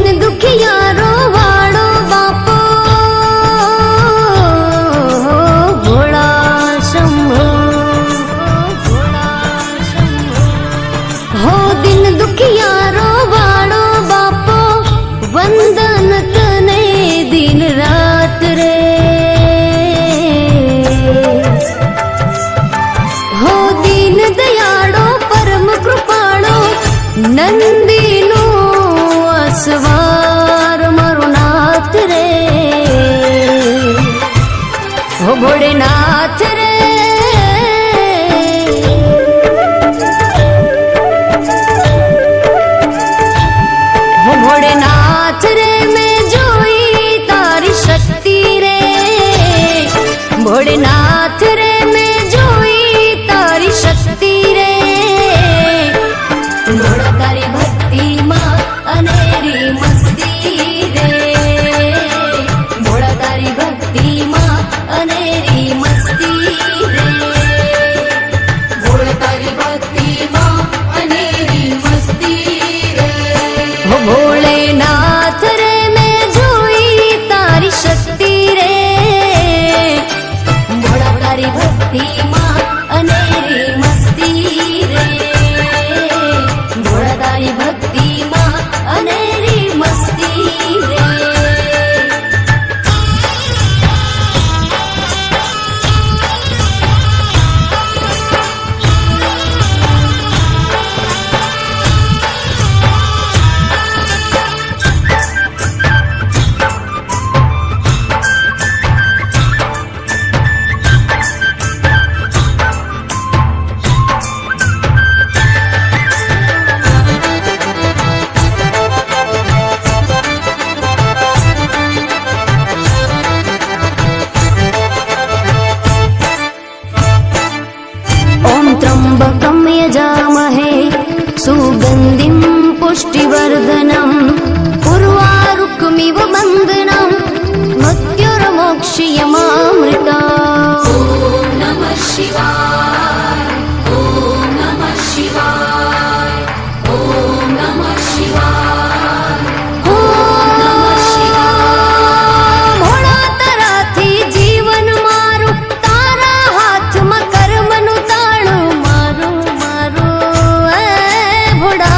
दुखियारो वाड़ो बापो भोला शंभो, हो दिन दुखियारो वाड़ो बापो वंदन तने दिन रात रे, हो दीन दयाड़ो परम कृपाणो नंदीनो असवार मारो नाथ रे, हो भोलेनाथ रे, हो भोलेनाथ रे मैं जोई तारी शक्ति रे, भोलेनाथ रे मैं जोई तारी शक्ति रे, भोला तारी भक्ति मां अनेरी मस्ती रे, भोला तारी भक्ति मां अनेरी मस्ती रे, भोला तारी भक्ति मां अनेरी मस्ती रे, हो भोलेनाथ रे मैं जोई तारी शक्ति रे, भोला तारी भक्ति मां अनेरी मस्ती रे, भोला तारी भक्ति मां अनेरी मस्ती रे। ओम त्र्यंबकं यजामहे सुगंधिं पुष्टिवर्धनम् उर्वारुकमिव बन्धनं मृत्युर्मोक्षयमामृतम्। ॐ नमः शिवाय, ॐ नमः शिवाय, ॐ नमः शिवाय, ॐ नमः शिवाय। भोळा तराथी जीवन मारू तारा हाथમાં કર્મનું તાળું મારું મારું એ ભોળા,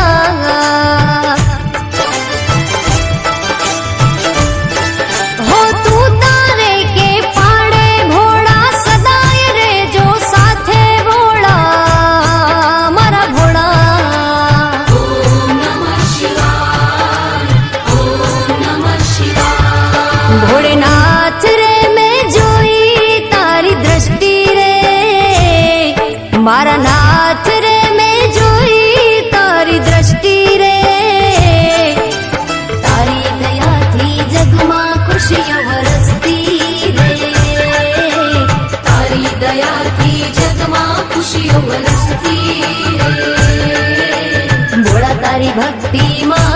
हो तू तारे के पाड़े भोळा सदाय रे जो साथे भोळा मारा भोळा। ओम नमः शिवाय, ओम नमः शिवाय। भोलेनाथ रे मैं जोई तारी दृष्टि रे, मारा नाथ रे मैं जोई तारी दृष्टि रे, तारी दया थी जगमा खुशियां वरसती रे, तारी दया थी जगमा खुशियां वरसती रे, भोला तारी भक्ति मां